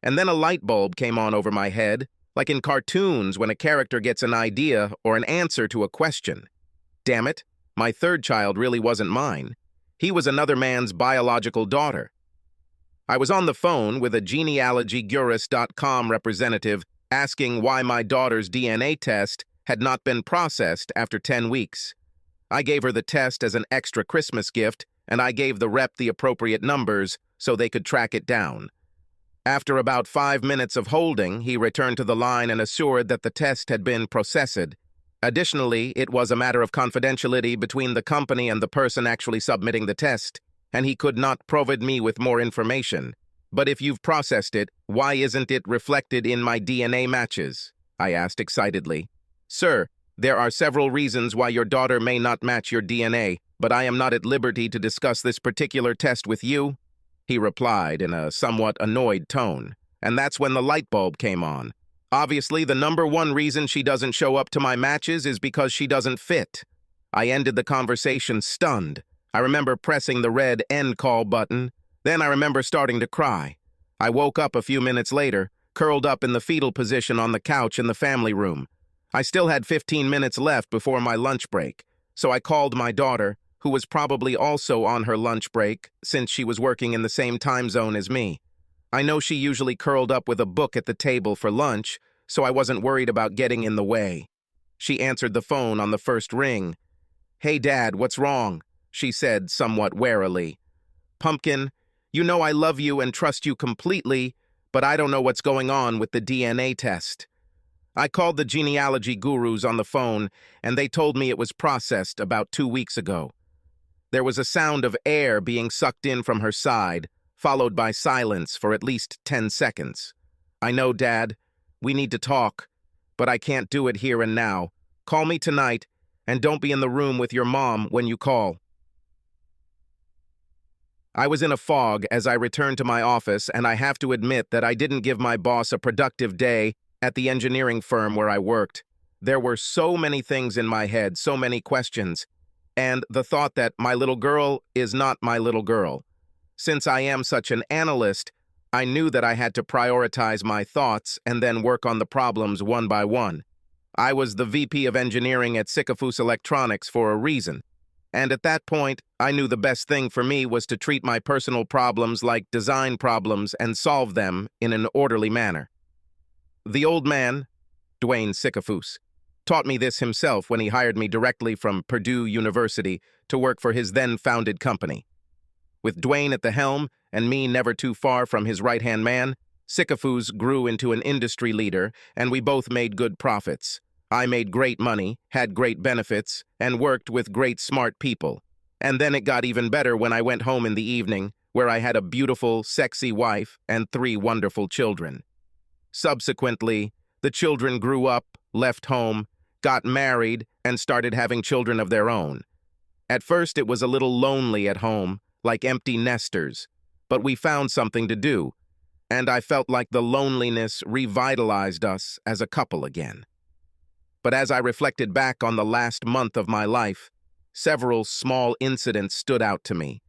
and then a light bulb came on over my head, like in cartoons when a character gets an idea or an answer to a question. Damn it, my third child really wasn't mine. He was another man's biological daughter. I was on the phone with a genealogygurus.com representative asking why my daughter's DNA test had not been processed after 10 weeks. I gave her the test as an extra Christmas gift, and I gave the rep the appropriate numbers so they could track it down. After about 5 minutes of holding, he returned to the line and assured that the test had been processed. Additionally, it was a matter of confidentiality between the company and the person actually submitting the test, and he could not provide me with more information. But if you've processed it, why isn't it reflected in my DNA matches? I asked excitedly. Sir, there are several reasons why your daughter may not match your DNA, but I am not at liberty to discuss this particular test with you, he replied in a somewhat annoyed tone. And that's when the light bulb came on. Obviously, the number one reason she doesn't show up to my matches is because she doesn't fit. I ended the conversation stunned. I remember pressing the red end call button. Then I remember starting to cry. I woke up a few minutes later, curled up in the fetal position on the couch in the family room. I still had 15 minutes left before my lunch break, so I called my daughter, who was probably also on her lunch break since she was working in the same time zone as me. I know she usually curled up with a book at the table for lunch, so I wasn't worried about getting in the way. She answered the phone on the first ring. "Hey, Dad, what's wrong?" she said somewhat warily. "Pumpkin, you know I love you and trust you completely, but I don't know what's going on with the DNA test." I called the genealogy gurus on the phone, and they told me it was processed about 2 weeks ago. There was a sound of air being sucked in from her side, followed by silence for at least 10 seconds. "I know, Dad. We need to talk, but I can't do it here and now. Call me tonight, and don't be in the room with your mom when you call." I was in a fog as I returned to my office, and I have to admit that I didn't give my boss a productive day at the engineering firm where I worked. There were so many things in my head, so many questions, and the thought that my little girl is not my little girl. Since I am such an analyst, I knew that I had to prioritize my thoughts and then work on the problems one by one. I was the VP of engineering at Sisyphus Electronics for a reason. And at that point, I knew the best thing for me was to treat my personal problems like design problems and solve them in an orderly manner. The old man, Dwayne Sisyphus, taught me this himself when he hired me directly from Purdue University to work for his then-founded company. With Dwayne at the helm and me never too far from his right-hand man, Sisyphus grew into an industry leader, and we both made good profits. I made great money, had great benefits, and worked with great smart people. And then it got even better when I went home in the evening, where I had a beautiful, sexy wife and 3 wonderful children. Subsequently, the children grew up, left home, got married, and started having children of their own. At first, it was a little lonely at home, like empty nesters, but we found something to do, and I felt like the loneliness revitalized us as a couple again. But as I reflected back on the last month of my life, several small incidents stood out to me,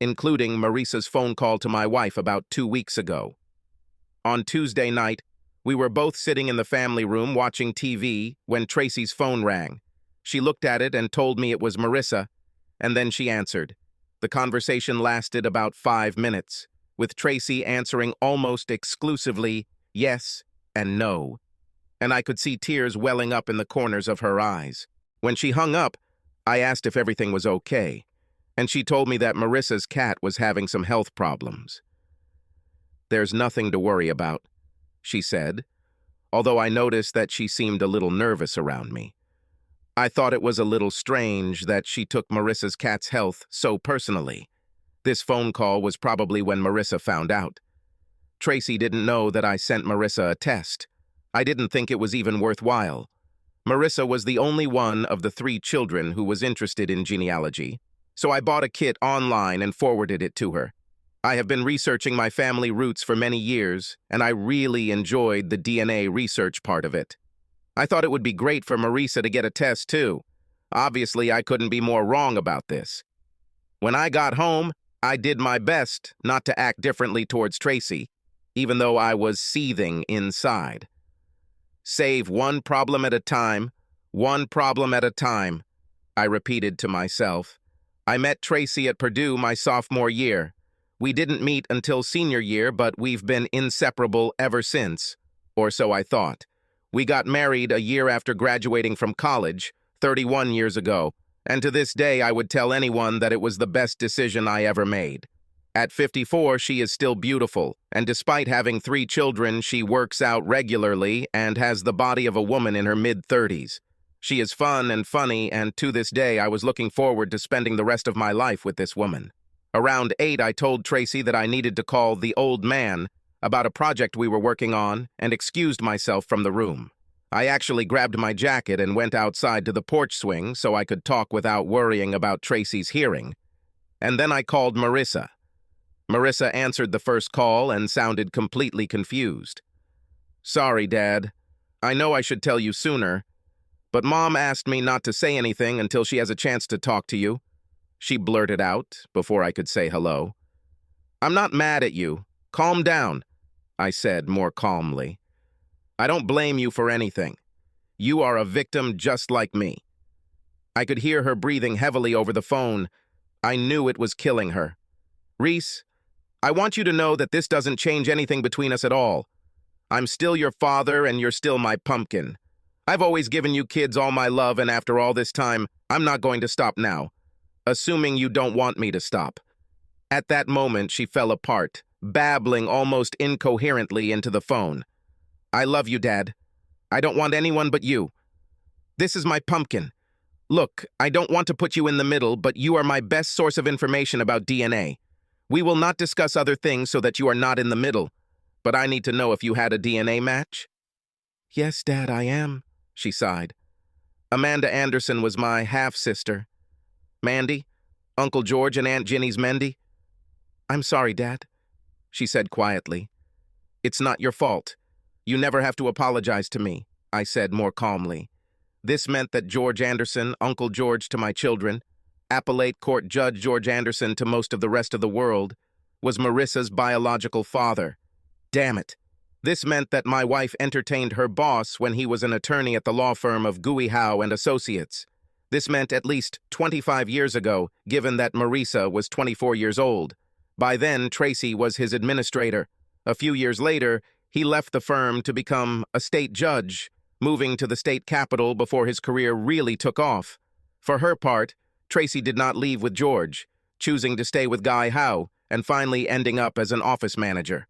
including Marissa's phone call to my wife about 2 weeks ago. On Tuesday night, we were both sitting in the family room watching TV when Tracy's phone rang. She looked at it and told me it was Marissa, and then she answered. The conversation lasted about 5 minutes, with Tracy answering almost exclusively yes and no, and I could see tears welling up in the corners of her eyes. When she hung up, I asked if everything was okay, and she told me that Marissa's cat was having some health problems. "There's nothing to worry about," she said, although I noticed that she seemed a little nervous around me. I thought it was a little strange that she took Marissa's cat's health so personally. This phone call was probably when Marissa found out. Tracy didn't know that I sent Marissa a test. I didn't think it was even worthwhile. Marissa was the only one of the 3 children who was interested in genealogy, so I bought a kit online and forwarded it to her. I have been researching my family roots for many years, and I really enjoyed the DNA research part of it. I thought it would be great for Marissa to get a test too. Obviously, I couldn't be more wrong about this. When I got home, I did my best not to act differently towards Tracy. even though I was seething inside. Save one problem at a time, one problem at a time, I repeated to myself. I met Tracy at Purdue my sophomore year. We didn't meet until senior year, but we've been inseparable ever since, or so I thought. We got married a year after graduating from college, 31 years ago, and to this day I would tell anyone that it was the best decision I ever made. At 54, she is still beautiful, and despite having 3 children, she works out regularly and has the body of a woman in her mid-30s. She is fun and funny, and to this day I was looking forward to spending the rest of my life with this woman. Around 8, I told Tracy that I needed to call the old man about a project we were working on and excused myself from the room. I actually grabbed my jacket and went outside to the porch swing so I could talk without worrying about Tracy's hearing. And then I called Marissa. Marissa answered the first call and sounded completely confused. "Sorry, Dad. I know I should tell you sooner, but Mom asked me not to say anything until she has a chance to talk to you," she blurted out before I could say hello. "I'm not mad at you. Calm down," I said more calmly. "I don't blame you for anything. You are a victim just like me." I could hear her breathing heavily over the phone. I knew it was killing her. "Reese, I want you to know that this doesn't change anything between us at all. I'm still your father and you're still my pumpkin. I've always given you kids all my love, and after all this time, I'm not going to stop now. Assuming you don't want me to stop." At that moment, she fell apart, babbling almost incoherently into the phone. "I love you, Dad. I don't want anyone but you. This is my pumpkin. Look, I don't want to put you in the middle, but you are my best source of information about DNA. We will not discuss other things so that you are not in the middle, but I need to know if you had a DNA match." "Yes, Dad, I am," she sighed. "Amanda Anderson was my half-sister. Mandy, Uncle George and Aunt Ginny's Mendy." "I'm sorry, Dad," she said quietly. "It's not your fault. You never have to apologize to me," I said more calmly. This meant that George Anderson, Uncle George to my children, Appellate Court Judge George Anderson to most of the rest of the world, was Marissa's biological father. Damn it. This meant that my wife entertained her boss when he was an attorney at the law firm of Gooey Howe and Associates. This meant at least 25 years ago, given that Marissa was 24 years old. By then, Tracy was his administrator. A few years later, he left the firm to become a state judge, moving to the state capitol before his career really took off. For her part, Tracy did not leave with George, choosing to stay with Guy Howe and finally ending up as an office manager.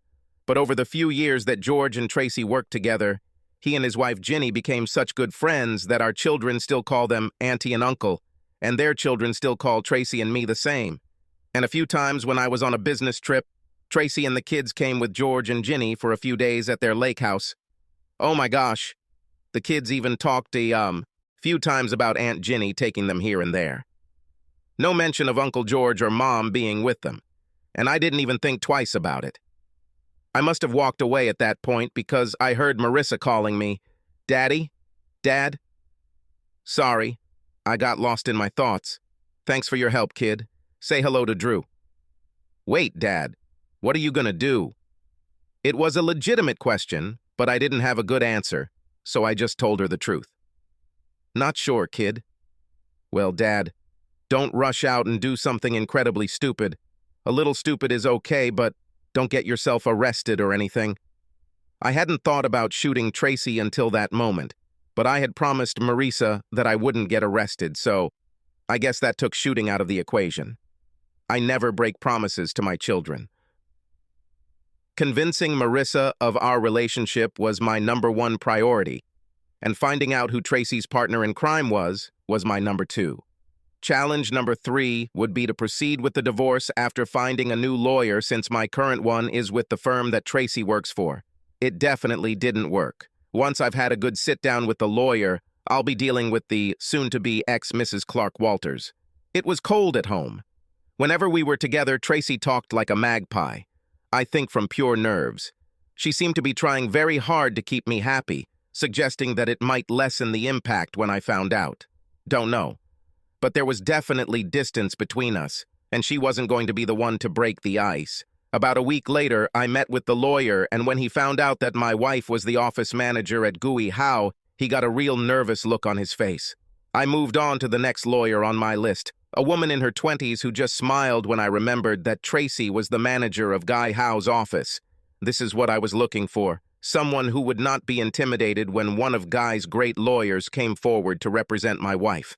But over the few years that George and Tracy worked together, he and his wife Ginny became such good friends that our children still call them Auntie and Uncle, and their children still call Tracy and me the same. And a few times when I was on a business trip, Tracy and the kids came with George and Ginny for a few days at their lake house. Oh my gosh, the kids even talked a few times about Aunt Ginny taking them here and there. No mention of Uncle George or Mom being with them, and I didn't even think twice about it. I must have walked away at that point because I heard Marissa calling me, "Daddy? Dad?" "Sorry, I got lost in my thoughts. Thanks for your help, kid. Say hello to Drew." "Wait, Dad, what are you gonna do?" It was a legitimate question, but I didn't have a good answer, so I just told her the truth. "Not sure, kid." "Well, Dad, don't rush out and do something incredibly stupid. A little stupid is okay, but don't get yourself arrested or anything." I hadn't thought about shooting Tracy until that moment, but I had promised Marissa that I wouldn't get arrested, so I guess that took shooting out of the equation. I never break promises to my children. Convincing Marissa of our relationship was my #1 priority, and finding out who Tracy's partner in crime was my #2. Challenge #3 would be to proceed with the divorce after finding a new lawyer, since my current one is with the firm that Tracy works for. It definitely didn't work. Once I've had a good sit-down with the lawyer, I'll be dealing with the soon-to-be ex-Mrs. Clark Walters. It was cold at home. Whenever we were together, Tracy talked like a magpie. I think from pure nerves. She seemed to be trying very hard to keep me happy, suggesting that it might lessen the impact when I found out. Don't know. But there was definitely distance between us, and she wasn't going to be the one to break the ice. About a week later, I met with the lawyer, and when he found out that my wife was the office manager at GUI Howe, he got a real nervous look on his face. I moved on to the next lawyer on my list, a woman in her 20s who just smiled when I remembered that Tracy was the manager of Guy Howe's office. This is what I was looking for, someone who would not be intimidated when one of Guy's great lawyers came forward to represent my wife.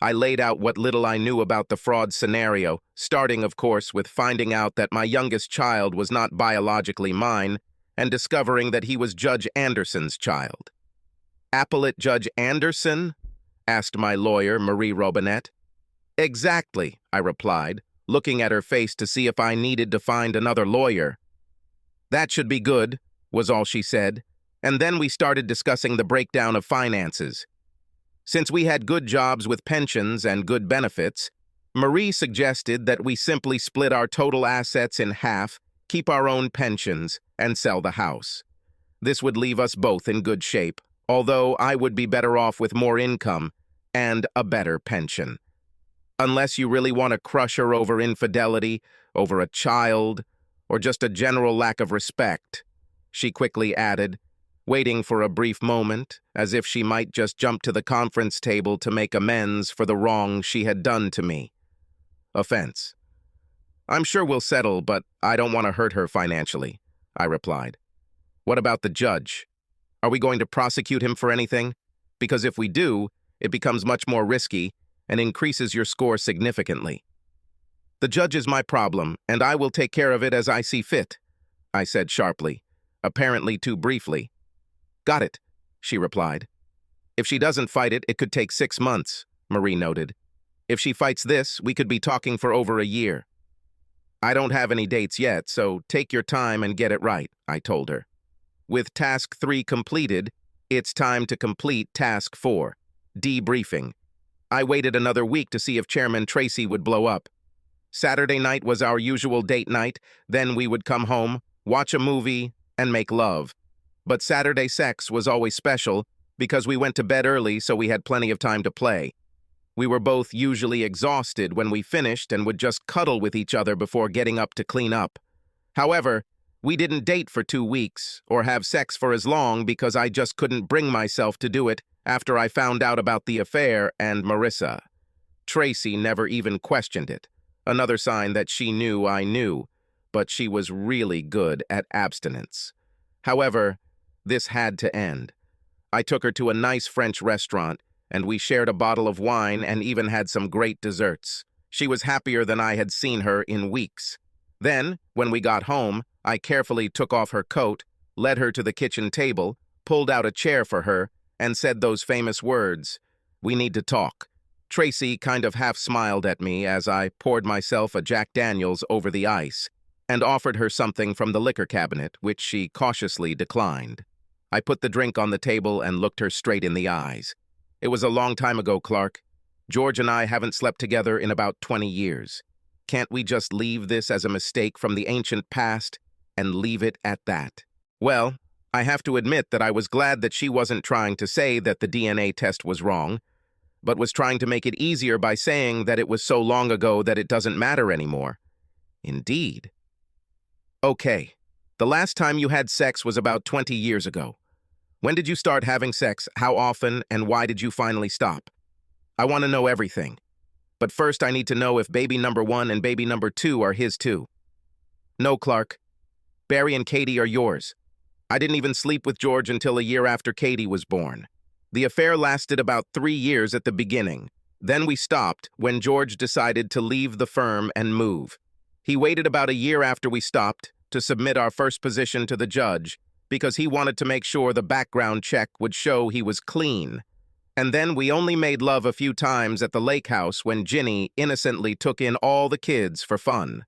I laid out what little I knew about the fraud scenario, starting, of course, with finding out that my youngest child was not biologically mine, and discovering that he was Judge Anderson's child. "Appellate Judge Anderson?" asked my lawyer, Marie Robinette. "Exactly," I replied, looking at her face to see if I needed to find another lawyer. "That should be good," was all she said, and then we started discussing the breakdown of finances. Since we had good jobs with pensions and good benefits, Marie suggested that we simply split our total assets in half, keep our own pensions, and sell the house. This would leave us both in good shape, although I would be better off with more income and a better pension. Unless you really want to crush her over infidelity, over a child, or just a general lack of respect," she quickly added, waiting for a brief moment, as if she might just jump to the conference table to make amends for the wrong she had done to me. "Offense. I'm sure we'll settle, but I don't want to hurt her financially," I replied. "What about the judge? Are we going to prosecute him for anything? Because if we do, it becomes much more risky and increases your score significantly." "The judge is my problem, and I will take care of it as I see fit," I said sharply, apparently too briefly. "Got it," she replied. "If she doesn't fight it, it could take 6 months," Marie noted. "If she fights this, we could be talking for over a year." "I don't have any dates yet, so take your time and get it right," I told her. With Task 3 completed, it's time to complete Task 4, debriefing. I waited another week to see if Chairman Tracy would blow up. Saturday night was our usual date night, then we would come home, watch a movie, and make love. But Saturday sex was always special because we went to bed early so we had plenty of time to play. We were both usually exhausted when we finished and would just cuddle with each other before getting up to clean up. However, we didn't date for 2 weeks or have sex for as long because I just couldn't bring myself to do it after I found out about the affair and Marissa. Tracy never even questioned it, another sign that she knew I knew, but she was really good at abstinence. However, this had to end. I took her to a nice French restaurant, and we shared a bottle of wine and even had some great desserts. She was happier than I had seen her in weeks. Then, when we got home, I carefully took off her coat, led her to the kitchen table, pulled out a chair for her, and said those famous words, "We need to talk." Tracy kind of half smiled at me as I poured myself a Jack Daniels over the ice and offered her something from the liquor cabinet, which she cautiously declined. I put the drink on the table and looked her straight in the eyes. "It was a long time ago, Clark. George and I haven't slept together in about 20 years. Can't we just leave this as a mistake from the ancient past and leave it at that?" Well, I have to admit that I was glad that she wasn't trying to say that the DNA test was wrong, but was trying to make it easier by saying that it was so long ago that it doesn't matter anymore. Indeed. "Okay, the last time you had sex was about 20 years ago. When did you start having sex, how often, and why did you finally stop? I want to know everything. But first I need to know if baby number 1 and baby number 2 are his too." "No, Clark. Barry and Katie are yours. I didn't even sleep with George until a year after Katie was born. The affair lasted about 3 years at the beginning. Then we stopped when George decided to leave the firm and move. He waited about a year after we stopped to submit our first position to the judge because he wanted to make sure the background check would show he was clean. And then we only made love a few times at the lake house when Ginny innocently took in all the kids for fun.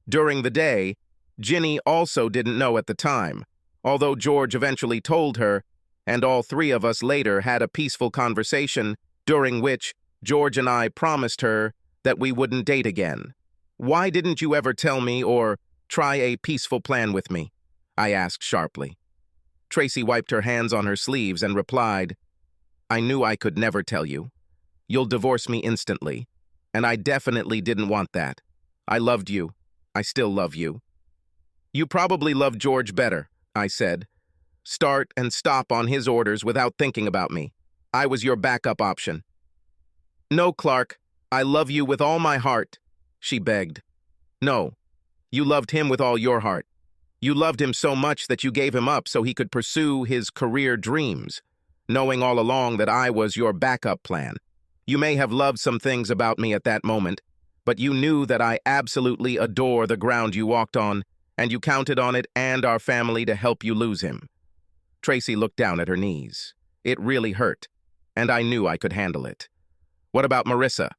During the day, Ginny also didn't know at the time, although George eventually told her, and all 3 of us later had a peaceful conversation during which George and I promised her that we wouldn't date again. "Why didn't you ever tell me or try a peaceful plan with me?" I asked sharply. Tracy wiped her hands on her sleeves and replied, "I knew I could never tell you. You'll divorce me instantly, and I definitely didn't want that. I loved you. I still love you. You probably love George better, I said. Start and stop on his orders without thinking about me. I was your backup option. No, Clark, I love you with all my heart, she begged. No, you loved him with all your heart. You loved him so much that you gave him up so he could pursue his career dreams, knowing all along that I was your backup plan. You may have loved some things about me at that moment, but you knew that I absolutely adore the ground you walked on, and you counted on it and our family to help you lose him. Tracy looked down at her knees. It really hurt, and I knew I could handle it. What about Marissa?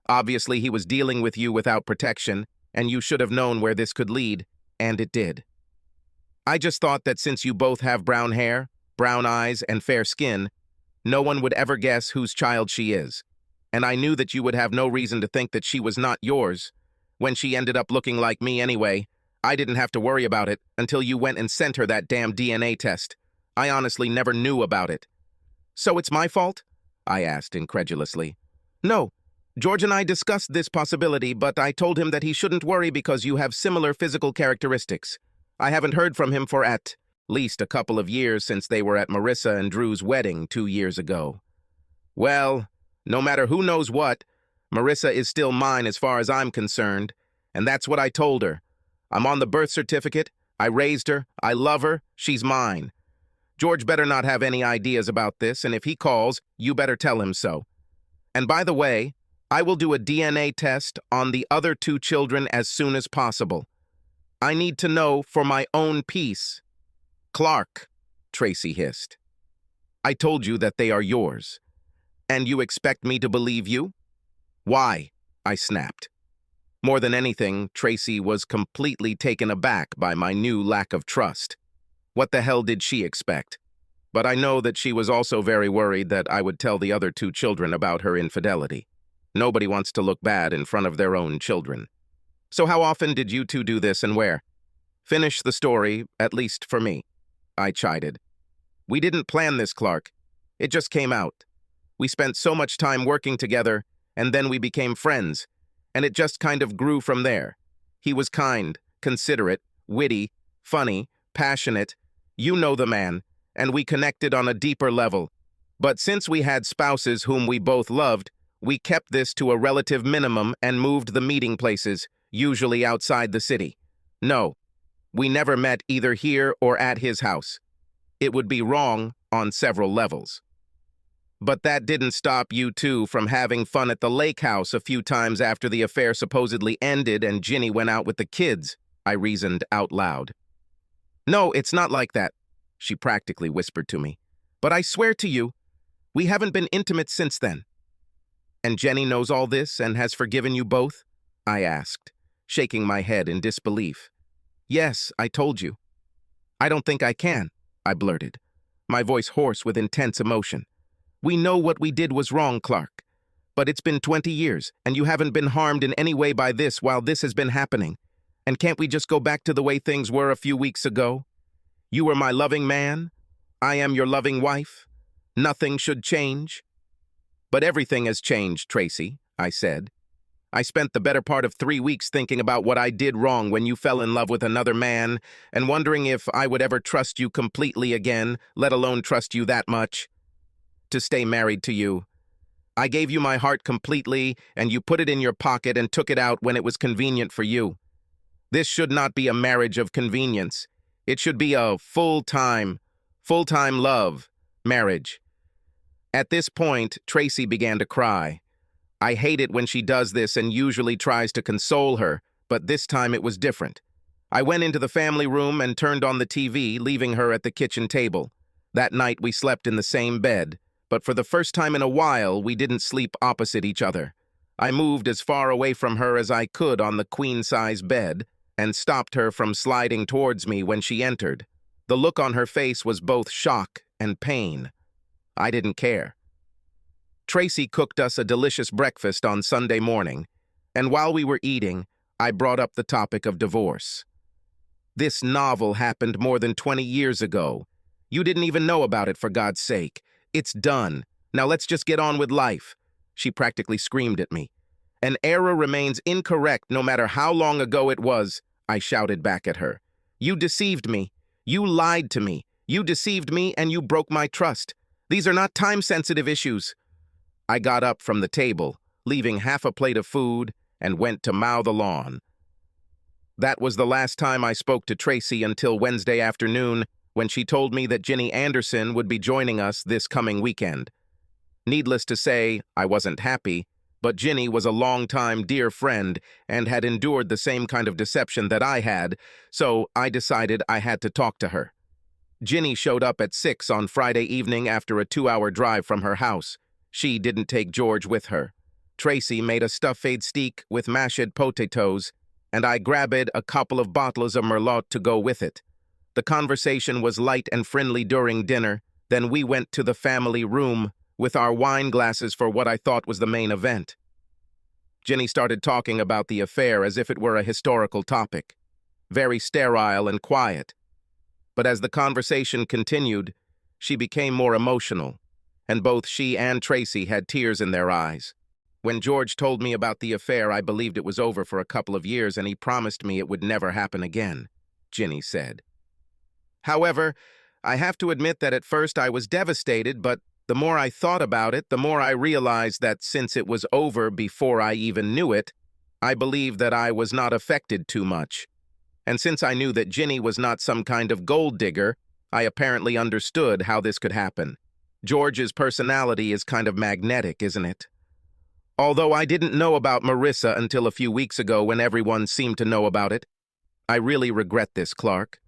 Obviously, he was dealing with you without protection, and you should have known where this could lead, and it did. I just thought that since you both have brown hair, brown eyes, and fair skin, no one would ever guess whose child she is. And I knew that you would have no reason to think that she was not yours. When she ended up looking like me anyway, I didn't have to worry about it until you went and sent her that damn DNA test. I honestly never knew about it. So it's my fault? I asked incredulously. No. George and I discussed this possibility, but I told him that he shouldn't worry because you have similar physical characteristics. I haven't heard from him for at least a couple of years since they were at Marissa and Drew's wedding 2 years ago. Well, no matter who knows what, Marissa is still mine as far as I'm concerned, and that's what I told her. I'm on the birth certificate, I raised her, I love her, she's mine. George better not have any ideas about this, and if he calls, you better tell him so. And by the way, I will do a DNA test on the other 2 children as soon as possible. I need to know for my own peace. Clark, Tracy hissed. I told you that they are yours. And you expect me to believe you? Why? I snapped. More than anything, Tracy was completely taken aback by my new lack of trust. What the hell did she expect? But I know that she was also very worried that I would tell the other 2 children about her infidelity. Nobody wants to look bad in front of their own children. So how often did you 2 do this and where? Finish the story, at least for me, I chided. We didn't plan this, Clark. It just came out. We spent so much time working together, and then we became friends, and it just kind of grew from there. He was kind, considerate, witty, funny, passionate. You know the man, and we connected on a deeper level. But since we had spouses whom we both loved, we kept this to a relative minimum and moved the meeting places, usually outside the city. No, we never met either here or at his house. It would be wrong on several levels. But that didn't stop you 2 from having fun at the lake house a few times after the affair supposedly ended and Ginny went out with the kids, I reasoned out loud. No, it's not like that, she practically whispered to me. But I swear to you, we haven't been intimate since then. And Jenny knows all this and has forgiven you both? I asked, shaking my head in disbelief. Yes, I told you. I don't think I can, I blurted, my voice hoarse with intense emotion. We know what we did was wrong, Clark. But it's been 20 years, and you haven't been harmed in any way by this while this has been happening. And can't we just go back to the way things were a few weeks ago? You were my loving man. I am your loving wife. Nothing should change. But everything has changed, Tracy, I said. I spent the better part of 3 weeks thinking about what I did wrong when you fell in love with another man, and wondering if I would ever trust you completely again, let alone trust you that much. To stay married to you. I gave you my heart completely, and you put it in your pocket and took it out when it was convenient for you. This should not be a marriage of convenience. It should be a full-time love marriage. At this point, Tracy began to cry. I hate it when she does this and usually tries to console her, but this time it was different. I went into the family room and turned on the TV, leaving her at the kitchen table. That night we slept in the same bed, but for the first time in a while, we didn't sleep opposite each other. I moved as far away from her as I could on the queen-size bed and stopped her from sliding towards me when she entered. The look on her face was both shock and pain. I didn't care. Tracy cooked us a delicious breakfast on Sunday morning, and while we were eating, I brought up the topic of divorce. This novel happened more than 20 years ago. You didn't even know about it, for God's sake. It's done. Now let's just get on with life. She practically screamed at me. An error remains incorrect no matter how long ago it was, I shouted back at her. You deceived me. You lied to me. You deceived me and you broke my trust. These are not time-sensitive issues. I got up from the table, leaving half a plate of food, and went to mow the lawn. That was the last time I spoke to Tracy until Wednesday afternoon, when she told me that Ginny Anderson would be joining us this coming weekend. Needless to say, I wasn't happy, but Ginny was a long-time dear friend and had endured the same kind of deception that I had, so I decided I had to talk to her. Ginny showed up at 6 on Friday evening after a 2-hour drive from her house. She didn't take George with her. Tracy made a stuffed steak with mashed potatoes, and I grabbed a couple of bottles of Merlot to go with it. The conversation was light and friendly during dinner. Then we went to the family room with our wine glasses for what I thought was the main event. Ginny started talking about the affair as if it were a historical topic, very sterile and quiet. But as the conversation continued, she became more emotional, and both she and Tracy had tears in their eyes. When George told me about the affair, I believed it was over for a couple of years, and he promised me it would never happen again, Ginny said. However, I have to admit that at first I was devastated, but the more I thought about it, the more I realized that since it was over before I even knew it, I believed that I was not affected too much. And since I knew that Ginny was not some kind of gold digger, I apparently understood how this could happen. George's personality is kind of magnetic, isn't it? Although I didn't know about Marissa until a few weeks ago when everyone seemed to know about it. I really regret this, Clark.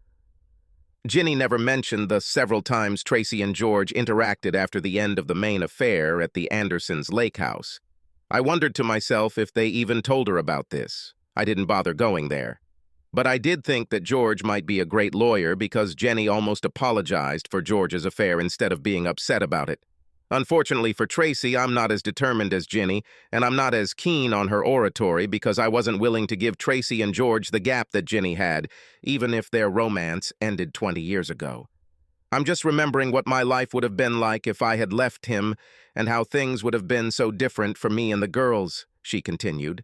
Ginny never mentioned the several times Tracy and George interacted after the end of the main affair at the Andersons' lake house. I wondered to myself if they even told her about this. I didn't bother going there. But I did think that George might be a great lawyer because Jenny almost apologized for George's affair instead of being upset about it. Unfortunately for Tracy, I'm not as determined as Ginny, and I'm not as keen on her oratory because I wasn't willing to give Tracy and George the gap that Ginny had, even if their romance ended 20 years ago. I'm just remembering what my life would have been like if I had left him and how things would have been so different for me and the girls, she continued.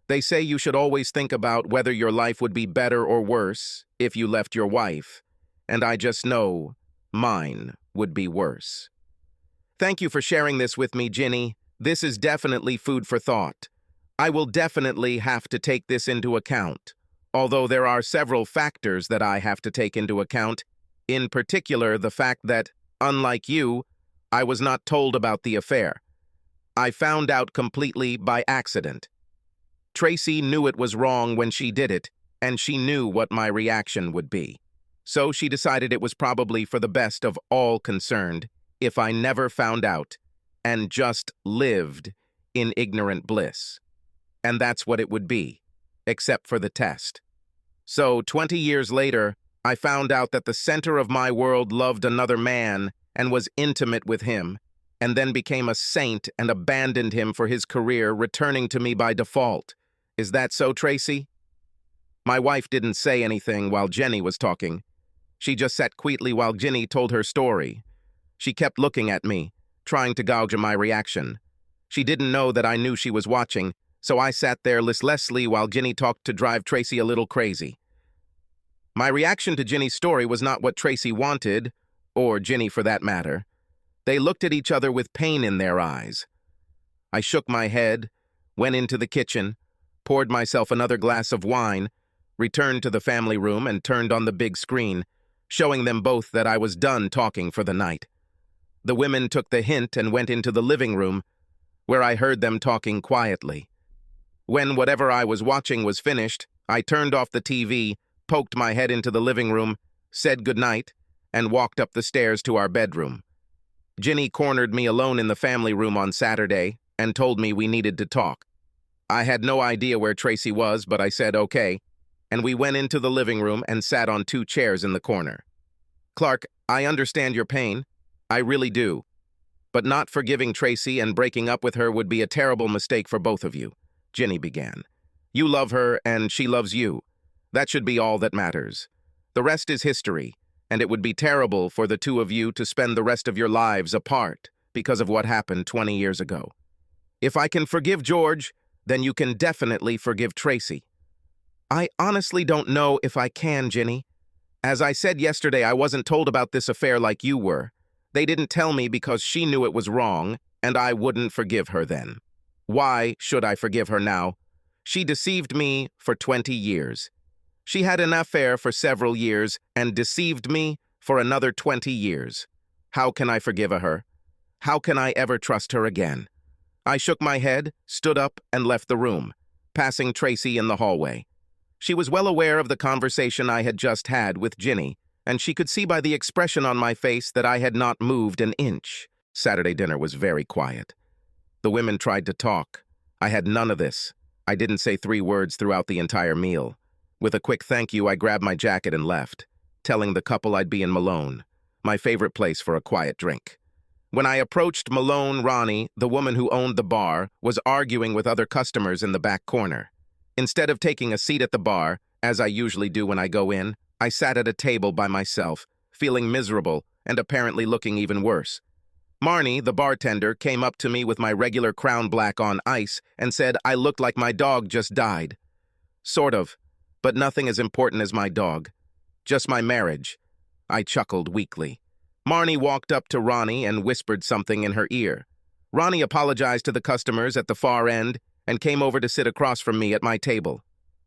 They say you should always think about whether your life would be better or worse if you left your wife, and I just know mine would be worse. Thank you for sharing this with me, Ginny. This is definitely food for thought. I will definitely have to take this into account, although there are several factors that I have to take into account, in particular the fact that, unlike you, I was not told about the affair. I found out completely by accident. Tracy knew it was wrong when she did it, and she knew what my reaction would be. So she decided it was probably for the best of all concerned if I never found out and just lived in ignorant bliss. And that's what it would be, except for the test. So 20 years later, I found out that the center of my world loved another man and was intimate with him, and then became a saint and abandoned him for his career, returning to me by default. Is that so, Tracy? My wife didn't say anything while Jenny was talking. She just sat quietly while Ginny told her story. She kept looking at me, trying to gauge my reaction. She didn't know that I knew she was watching, so I sat there listlessly while Ginny talked to drive Tracy a little crazy. My reaction to Ginny's story was not what Tracy wanted, or Ginny for that matter. They looked at each other with pain in their eyes. I shook my head, went into the kitchen, poured myself another glass of wine, returned to the family room and turned on the big screen, showing them both that I was done talking for the night. The women took the hint and went into the living room, where I heard them talking quietly. When whatever I was watching was finished, I turned off the TV, poked my head into the living room, said goodnight, and walked up the stairs to our bedroom. Ginny cornered me alone in the family room on Saturday and told me we needed to talk. I had no idea where Tracy was, but I said okay, and we went into the living room and sat on 2 chairs in the corner. Clark, I understand your pain. I really do. But not forgiving Tracy and breaking up with her would be a terrible mistake for both of you, Ginny began. You love her and she loves you. That should be all that matters. The rest is history, and it would be terrible for the two of you to spend the rest of your lives apart because of what happened 20 years ago. If I can forgive George, then you can definitely forgive Tracy. I honestly don't know if I can, Ginny. As I said yesterday, I wasn't told about this affair like you were. They didn't tell me because she knew it was wrong, and I wouldn't forgive her then. Why should I forgive her now? She deceived me for 20 years. She had an affair for several years and deceived me for another 20 years. How can I forgive her? How can I ever trust her again? I shook my head, stood up, and left the room, passing Tracy in the hallway. She was well aware of the conversation I had just had with Ginny, and she could see by the expression on my face that I had not moved an inch. Saturday dinner was very quiet. The women tried to talk. I had none of this. I didn't say 3 words throughout the entire meal. With a quick thank you, I grabbed my jacket and left, telling the couple I'd be in Malone, my favorite place for a quiet drink. When I approached Malone, Ronnie, the woman who owned the bar, was arguing with other customers in the back corner. Instead of taking a seat at the bar, as I usually do when I go in, I sat at a table by myself, feeling miserable and apparently looking even worse. Marnie, the bartender, came up to me with my regular Crown Black on ice and said I looked like my dog just died. Sort of, but nothing as important as my dog. Just my marriage. I chuckled weakly. Marnie walked up to Ronnie and whispered something in her ear. Ronnie apologized to the customers at the far end and came over to sit across from me at my table.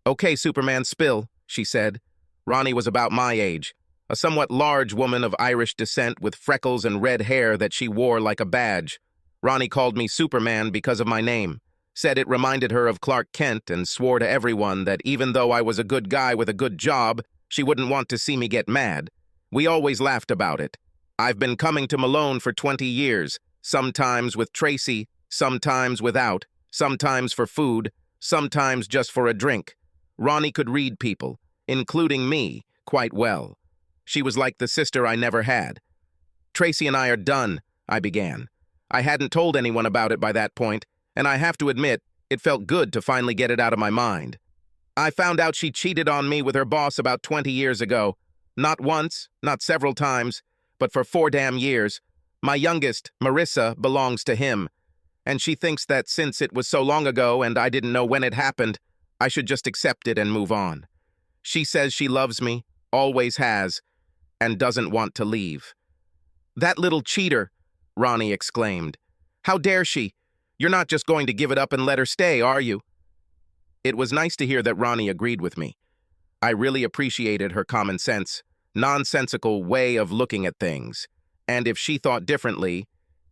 "Okay, Superman, spill," she said. Ronnie was about my age, a somewhat large woman of Irish descent with freckles and red hair that she wore like a badge. Ronnie called me Superman because of my name, said it reminded her of Clark Kent, and swore to everyone that even though I was a good guy with a good job, she wouldn't want to see me get mad. We always laughed about it. I've been coming to Malone for 20 years, sometimes with Tracy, sometimes without, sometimes for food, sometimes just for a drink. Ronnie could read people, including me, quite well. She was like the sister I never had. "Tracy and I are done," I began. I hadn't told anyone about it by that point, and I have to admit, it felt good to finally get it out of my mind. I found out she cheated on me with her boss about 20 years ago. Not once, not several times, but for 4 damn years. My youngest, Marissa, belongs to him, and she thinks that since it was so long ago and I didn't know when it happened, I should just accept it and move on. She says she loves me, always has, and doesn't want to leave. "That little cheater," Ronnie exclaimed. "How dare she? You're not just going to give it up and let her stay, are you?" It was nice to hear that Ronnie agreed with me. I really appreciated her common sense, nonsensical way of looking at things, and if she thought differently,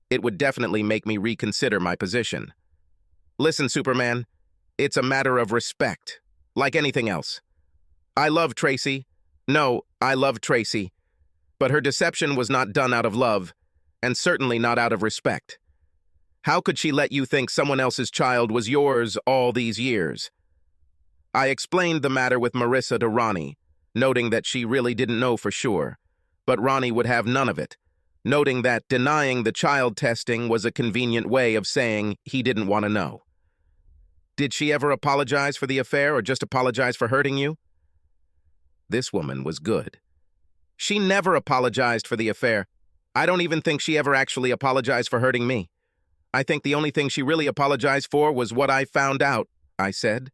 it would definitely make me reconsider my position. "Listen, Superman, it's a matter of respect, like anything else. I love Tracy. No, I love Tracy. But her deception was not done out of love, and certainly not out of respect. How could she let you think someone else's child was yours all these years?" I explained the matter with Marissa to Ronnie, noting that she really didn't know for sure, but Ronnie would have none of it, noting that denying the child testing was a convenient way of saying he didn't want to know. "Did she ever apologize for the affair or just apologize for hurting you?" This woman was good. "She never apologized for the affair. I don't even think she ever actually apologized for hurting me. I think the only thing she really apologized for was what I found out," I said.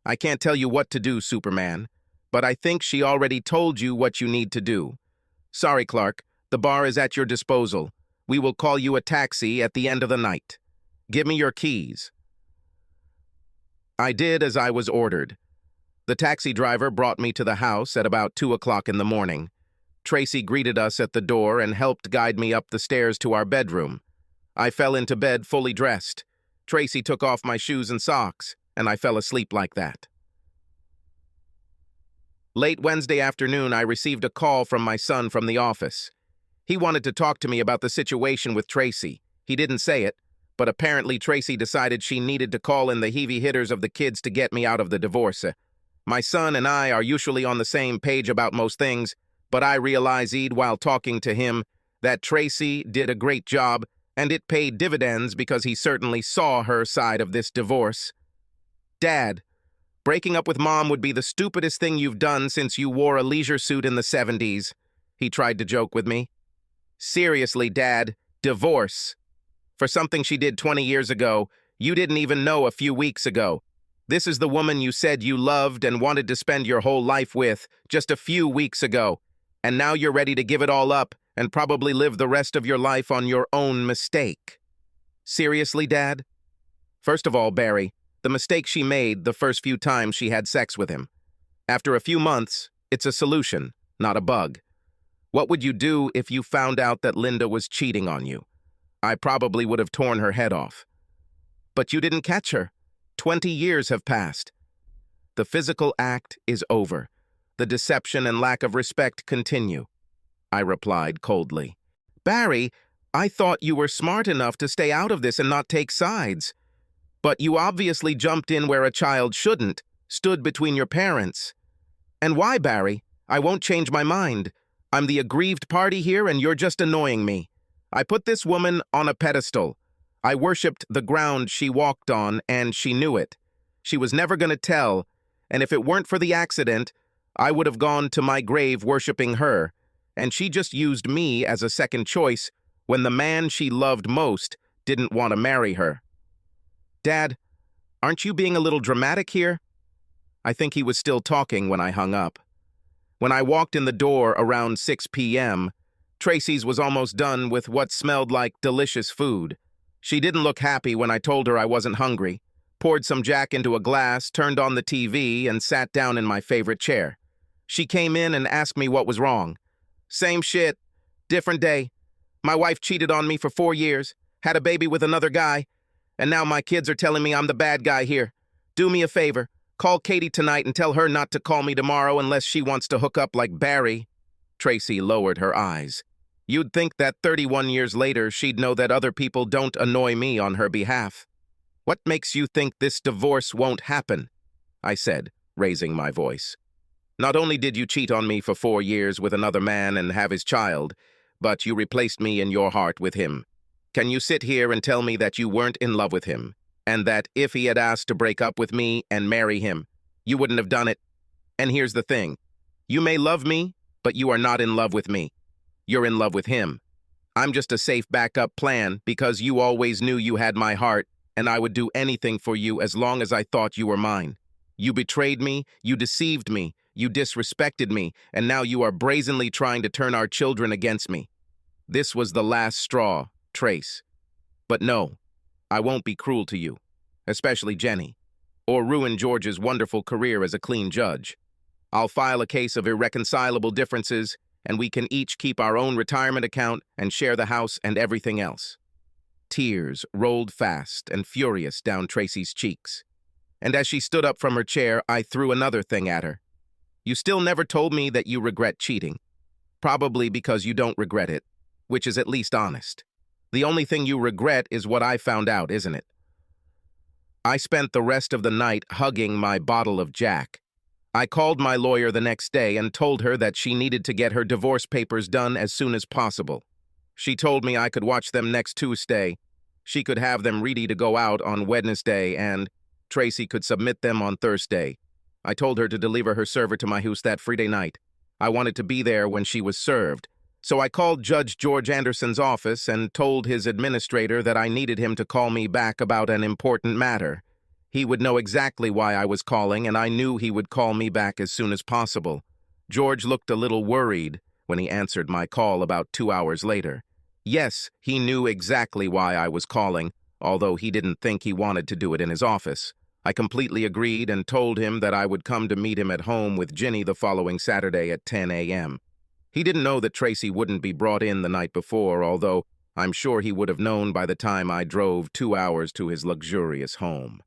"I can't tell you what to do, Superman, but I think she already told you what you need to do. Sorry, Clark, the bar is at your disposal. We will call you a taxi at the end of the night. Give me your keys." I did as I was ordered. The taxi driver brought me to the house at about 2 o'clock in the morning. Tracy greeted us at the door and helped guide me up the stairs to our bedroom. I fell into bed fully dressed. Tracy took off my shoes and socks, and I fell asleep like that. Late Wednesday afternoon, I received a call from my son from the office. He wanted to talk to me about the situation with Tracy. He didn't say it, but apparently Tracy decided she needed to call in the heavy hitters of the kids to get me out of the divorce. My son and I are usually on the same page about most things, but I realized while talking to him that Tracy did a great job, and it paid dividends because he certainly saw her side of this divorce. "Dad, breaking up with Mom would be the stupidest thing you've done since you wore a leisure suit in the 70s, he tried to joke with me. "Seriously, Dad, divorce. For something she did 20 years ago, you didn't even know a few weeks ago. This is the woman you said you loved and wanted to spend your whole life with just a few weeks ago, And now you're ready to give it all up and probably live the rest of your life on your own mistake. Seriously, Dad? First of all, Barry, the mistake she made the first few times she had sex with him. After a few months, it's a solution, not a bug. What would you do if you found out that Linda was cheating on you? I probably would have torn her head off. But you didn't catch her. 20 years have passed. The physical act is over. The deception and lack of respect continue. I replied coldly. Barry, I thought you were smart enough to stay out of this and not take sides. But you obviously jumped in where a child shouldn't, stood between your parents. And why, Barry? I won't change my mind. I'm the aggrieved party here and you're just annoying me. I put this woman on a pedestal. I worshipped the ground she walked on and she knew it. She was never going to tell, and if it weren't for the accident, I would have gone to my grave worshipping her, and she just used me as a second choice when the man she loved most didn't want to marry her. Dad, aren't you being a little dramatic here? I think he was still talking when I hung up. When I walked in the door around 6 p.m., Tracy's was almost done with what smelled like delicious food. She didn't look happy when I told her I wasn't hungry, poured some Jack into a glass, turned on the TV, and sat down in my favorite chair. She came in and asked me what was wrong. Same shit, different day. My wife cheated on me for 4 years, had a baby with another guy, and now my kids are telling me I'm the bad guy here. Do me a favor, call Katie tonight and tell her not to call me tomorrow unless she wants to hook up like Barry. Tracy lowered her eyes. You'd think that 31 years later she'd know that other people don't annoy me on her behalf. What makes you think this divorce won't happen? I said, raising my voice. Not only did you cheat on me for 4 years with another man and have his child, but you replaced me in your heart with him. Can you sit here and tell me that you weren't in love with him, and that if he had asked to break up with me and marry him, you wouldn't have done it? And here's the thing. You may love me, but you are not in love with me. You're in love with him. I'm just a safe backup plan because you always knew you had my heart, and I would do anything for you as long as I thought you were mine. You betrayed me, you deceived me, you disrespected me, and now you are brazenly trying to turn our children against me. This was the last straw, Trace. But no, I won't be cruel to you, especially Jenny, or ruin George's wonderful career as a clean judge. I'll file a case of irreconcilable differences, and we can each keep our own retirement account and share the house and everything else. Tears rolled fast and furious down Tracy's cheeks. And as she stood up from her chair, I threw another thing at her. You still never told me that you regret cheating. Probably because you don't regret it, which is at least honest. The only thing you regret is what I found out, isn't it? I spent the rest of the night hugging my bottle of Jack. I called my lawyer the next day and told her that she needed to get her divorce papers done as soon as possible. She told me I could watch them next Tuesday. She could have them ready to go out on Wednesday, and Tracy could submit them on Thursday. I told her to deliver her server to my house that Friday night. I wanted to be there when she was served. So I called Judge George Anderson's office and told his administrator that I needed him to call me back about an important matter. He would know exactly why I was calling, and I knew he would call me back as soon as possible. George looked a little worried when he answered my call about 2 hours later. Yes, he knew exactly why I was calling, although he didn't think he wanted to do it in his office. I completely agreed and told him that I would come to meet him at home with Ginny the following Saturday at 10 a.m. He didn't know that Tracy wouldn't be brought in the night before, although I'm sure he would have known by the time I drove 2 hours to his luxurious home.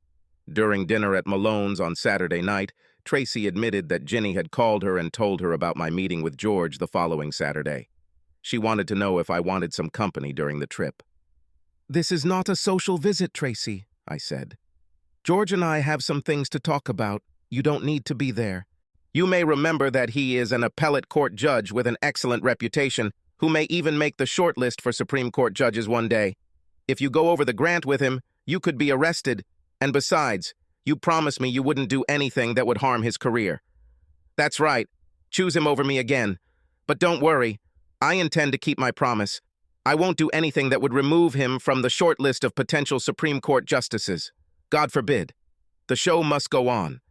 During dinner at Malone's on Saturday night, Tracy admitted that Ginny had called her and told her about my meeting with George the following Saturday. She wanted to know if I wanted some company during the trip. "This is not a social visit, Tracy," I said. "George and I have some things to talk about. You don't need to be there. You may remember that he is an appellate court judge with an excellent reputation, who may even make the shortlist for Supreme Court judges one day. If you go over the grant with him, you could be arrested, and besides, you promised me you wouldn't do anything that would harm his career. That's right, choose him over me again. But don't worry, I intend to keep my promise. I won't do anything that would remove him from the short list of potential Supreme Court justices. God forbid. The show must go on."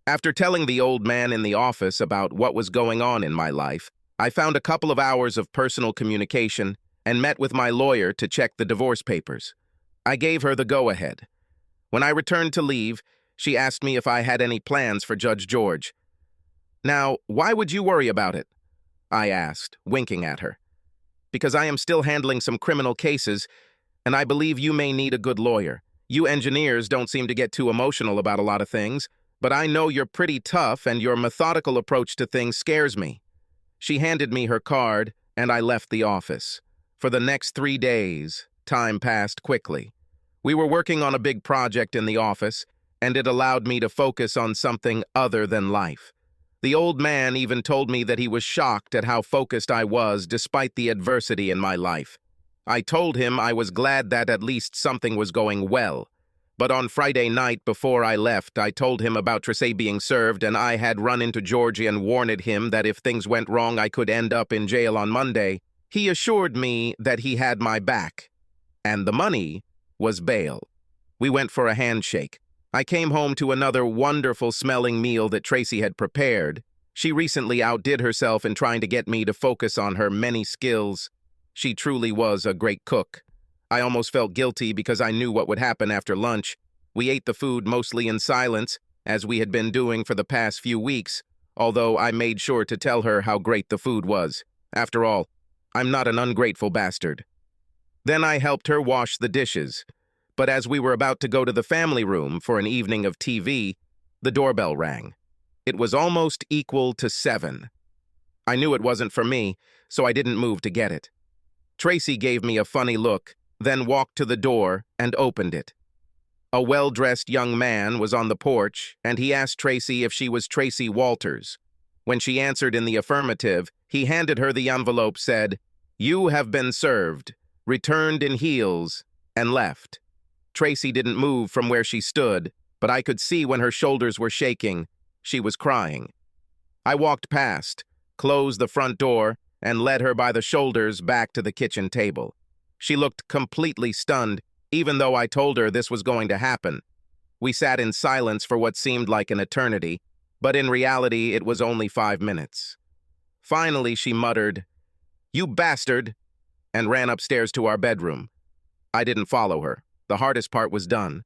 After telling the old man in the office about what was going on in my life, I found a couple of hours of personal communication and met with my lawyer to check the divorce papers. I gave her the go-ahead. When I returned to leave, she asked me if I had any plans for Judge George. "Now, why would you worry about it?" I asked, winking at her. "Because I am still handling some criminal cases, and I believe you may need a good lawyer. You engineers don't seem to get too emotional about a lot of things, but I know you're pretty tough and your methodical approach to things scares me." She handed me her card, and I left the office. For the next 3 days, time passed quickly. We were working on a big project in the office, and it allowed me to focus on something other than life. The old man even told me that he was shocked at how focused I was despite the adversity in my life. I told him I was glad that at least something was going well. But on Friday night before I left, I told him about Tracey being served, and I had run into Georgie and warned him that if things went wrong I could end up in jail on Monday. He assured me that he had my back, and the money was bail. We went for a handshake. I came home to another wonderful-smelling meal that Tracey had prepared. She recently outdid herself in trying to get me to focus on her many skills. She truly was a great cook. I almost felt guilty because I knew what would happen after lunch. We ate the food mostly in silence, as we had been doing for the past few weeks, although I made sure to tell her how great the food was. After all, I'm not an ungrateful bastard. Then I helped her wash the dishes. But as we were about to go to the family room for an evening of TV, the doorbell rang. It was almost equal to 7. I knew it wasn't for me, so I didn't move to get it. Tracey gave me a funny look, then walked to the door and opened it. A well-dressed young man was on the porch, and he asked Tracey if she was Tracey Walters. When she answered in the affirmative, he handed her the envelope, said, "You have been served," returned in heels, and left. Tracey didn't move from where she stood, but I could see when her shoulders were shaking, she was crying. I walked past, closed the front door, and led her by the shoulders back to the kitchen table. She looked completely stunned, even though I told her this was going to happen. We sat in silence for what seemed like an eternity, but in reality it was only 5 minutes. Finally, she muttered, "You bastard," and ran upstairs to our bedroom. I didn't follow her. The hardest part was done.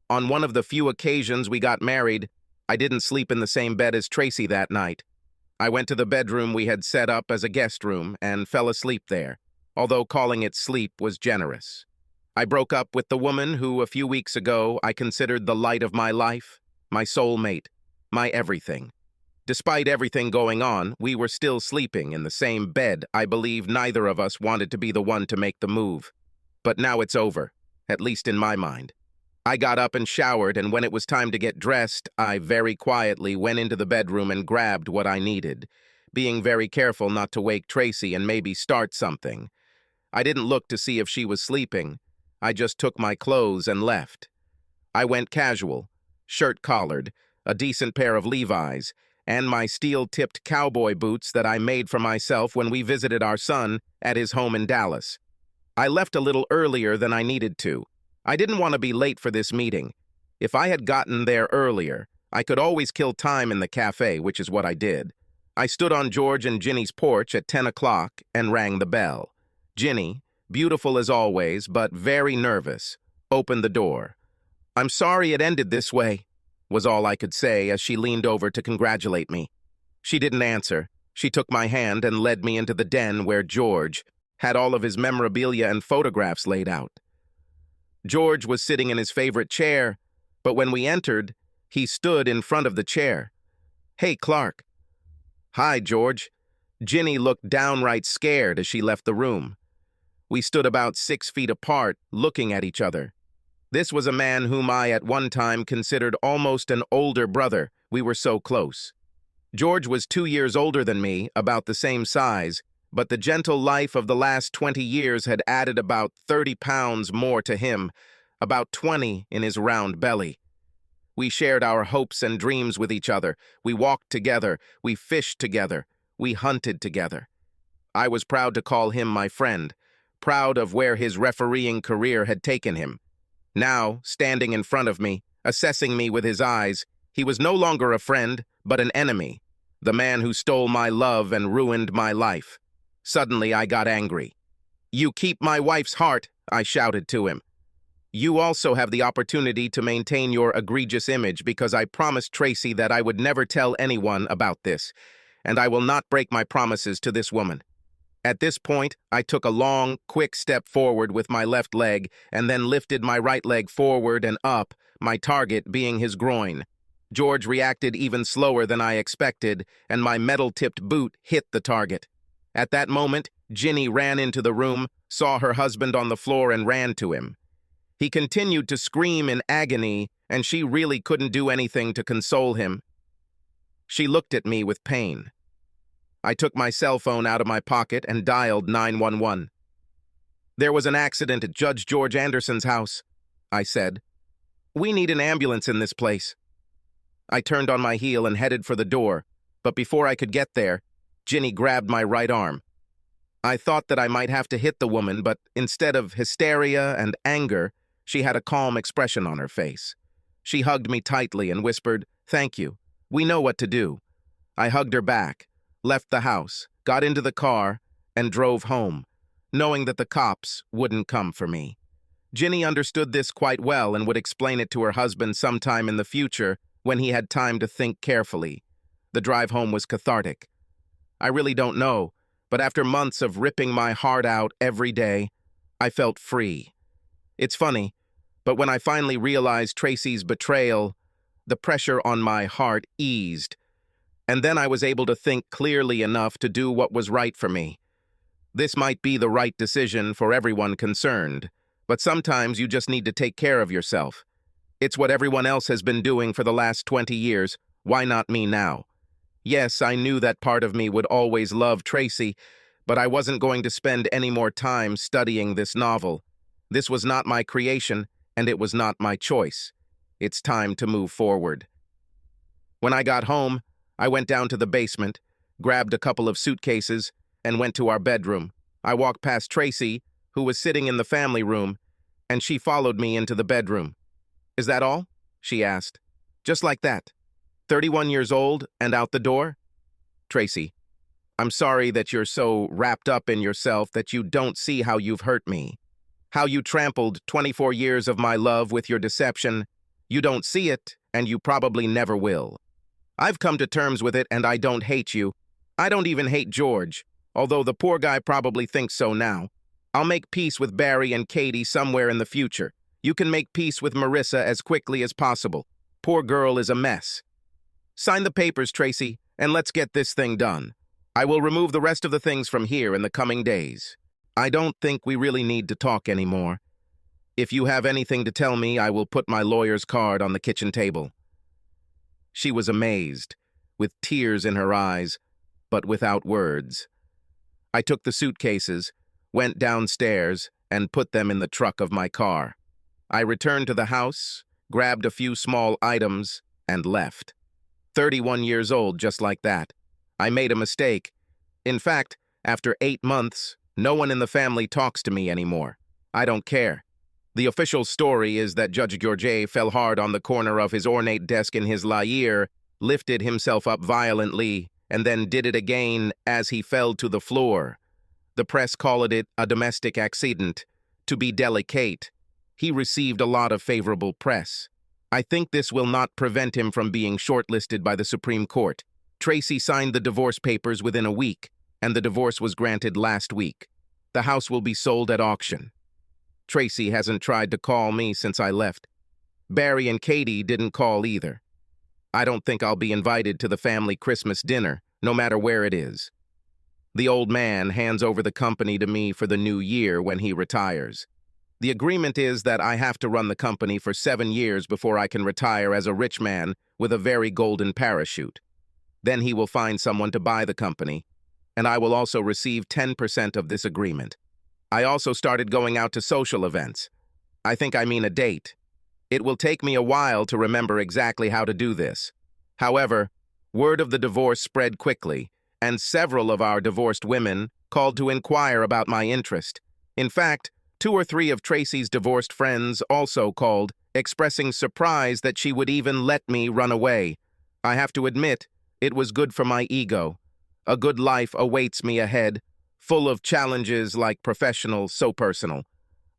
On one of the few occasions we got married, I didn't sleep in the same bed as Tracey that night. I went to the bedroom we had set up as a guest room and fell asleep there, although calling it sleep was generous. I broke up with the woman who, a few weeks ago, I considered the light of my life, my soulmate, my everything. Despite everything going on, we were still sleeping in the same bed. I believe neither of us wanted to be the one to make the move. But now it's over. At least in my mind. I got up and showered, and when it was time to get dressed, I very quietly went into the bedroom and grabbed what I needed, being very careful not to wake Tracey and maybe start something. I didn't look to see if she was sleeping. I just took my clothes and left. I went casual, shirt collared, a decent pair of Levi's, and my steel-tipped cowboy boots that I made for myself when we visited our son at his home in Dallas. I left a little earlier than I needed to. I didn't want to be late for this meeting. If I had gotten there earlier, I could always kill time in the cafe, which is what I did. I stood on George and Ginny's porch at 10 o'clock and rang the bell. Ginny, beautiful as always, but very nervous, opened the door. "I'm sorry it ended this way," was all I could say as she leaned over to congratulate me. She didn't answer. She took my hand and led me into the den where George had all of his memorabilia and photographs laid out. George was sitting in his favorite chair, but when we entered, he stood in front of the chair. "Hey, Clark." "Hi, George." Ginny looked downright scared as she left the room. We stood about 6 feet apart, looking at each other. This was a man whom I at one time considered almost an older brother. We were so close. George was 2 years older than me, about the same size, but the gentle life of the last 20 years had added about 30 pounds more to him, about 20 in his round belly. We shared our hopes and dreams with each other. We walked together. We fished together. We hunted together. I was proud to call him my friend, proud of where his refereeing career had taken him. Now, standing in front of me, assessing me with his eyes, he was no longer a friend, but an enemy. The man who stole my love and ruined my life. Suddenly, I got angry. "You keep my wife's heart," I shouted to him. "You also have the opportunity to maintain your egregious image because I promised Tracy that I would never tell anyone about this, and I will not break my promises to this woman." At this point, I took a long, quick step forward with my left leg and then lifted my right leg forward and up, my target being his groin. George reacted even slower than I expected, and my metal-tipped boot hit the target. At that moment, Ginny ran into the room, saw her husband on the floor, and ran to him. He continued to scream in agony, and she really couldn't do anything to console him. She looked at me with pain. I took my cell phone out of my pocket and dialed 911. "There was an accident at Judge George Anderson's house," I said. "We need an ambulance in this place." I turned on my heel and headed for the door, but before I could get there, Ginny grabbed my right arm. I thought that I might have to hit the woman, but instead of hysteria and anger, she had a calm expression on her face. She hugged me tightly and whispered, "Thank you. We know what to do." I hugged her back, left the house, got into the car, and drove home, knowing that the cops wouldn't come for me. Ginny understood this quite well and would explain it to her husband sometime in the future when he had time to think carefully. The drive home was cathartic. I really don't know, but after months of ripping my heart out every day, I felt free. It's funny, but when I finally realized Tracy's betrayal, the pressure on my heart eased, and then I was able to think clearly enough to do what was right for me. This might be the right decision for everyone concerned, but sometimes you just need to take care of yourself. It's what everyone else has been doing for the last 20 years. Why not me now? Yes, I knew that part of me would always love Tracy, but I wasn't going to spend any more time studying this novel. This was not my creation, and it was not my choice. It's time to move forward. When I got home, I went down to the basement, grabbed a couple of suitcases, and went to our bedroom. I walked past Tracy, who was sitting in the family room, and she followed me into the bedroom. "Is that all?" she asked. Just like that. 31 years old and out the door? Tracy, I'm sorry that you're so wrapped up in yourself that you don't see how you've hurt me. How you trampled 24 years of my love with your deception. You don't see it, and you probably never will. I've come to terms with it, and I don't hate you. I don't even hate George, although the poor guy probably thinks so now. I'll make peace with Barry and Katie somewhere in the future. You can make peace with Marissa as quickly as possible. Poor girl is a mess. Sign the papers, Tracy, and let's get this thing done. I will remove the rest of the things from here in the coming days. I don't think we really need to talk anymore. If you have anything to tell me, I will put my lawyer's card on the kitchen table. She was amazed, with tears in her eyes, but without words. I took the suitcases, went downstairs, and put them in the truck of my car. I returned to the house, grabbed a few small items, and left. 31 years old, just like that. I made a mistake. In fact, after 8 months, no one in the family talks to me anymore. I don't care. The official story is that Judge George fell hard on the corner of his ornate desk in his lair, lifted himself up violently, and then did it again as he fell to the floor. The press called it a domestic accident. To be delicate, he received a lot of favorable press. I think this will not prevent him from being shortlisted by the Supreme Court. Tracy signed the divorce papers within a week, and the divorce was granted last week. The house will be sold at auction. Tracy hasn't tried to call me since I left. Barry and Katie didn't call either. I don't think I'll be invited to the family Christmas dinner, no matter where it is. The old man hands over the company to me for the new year when he retires. The agreement is that I have to run the company for 7 years before I can retire as a rich man with a very golden parachute. Then he will find someone to buy the company, and I will also receive 10% of this agreement. I also started going out to social events. I think I mean a date. It will take me a while to remember exactly how to do this. However, word of the divorce spread quickly, and several of our divorced women called to inquire about my interest. In fact, 2 or 3 of Tracy's divorced friends also called, expressing surprise that she would even let me run away. I have to admit, It was good for my ego. A good life awaits me ahead, full of challenges like professional, so personal.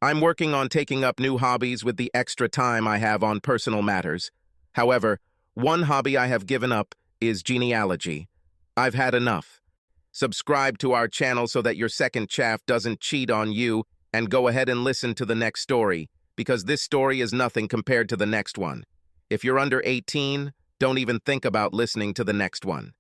I'm working on taking up new hobbies with the extra time I have on personal matters. However, one hobby I have given up is genealogy. I've had enough. Subscribe to our channel so that your second chaff doesn't cheat on you, and go ahead and listen to the next story, because this story is nothing compared to the next one. If you're under 18, don't even think about listening to the next one.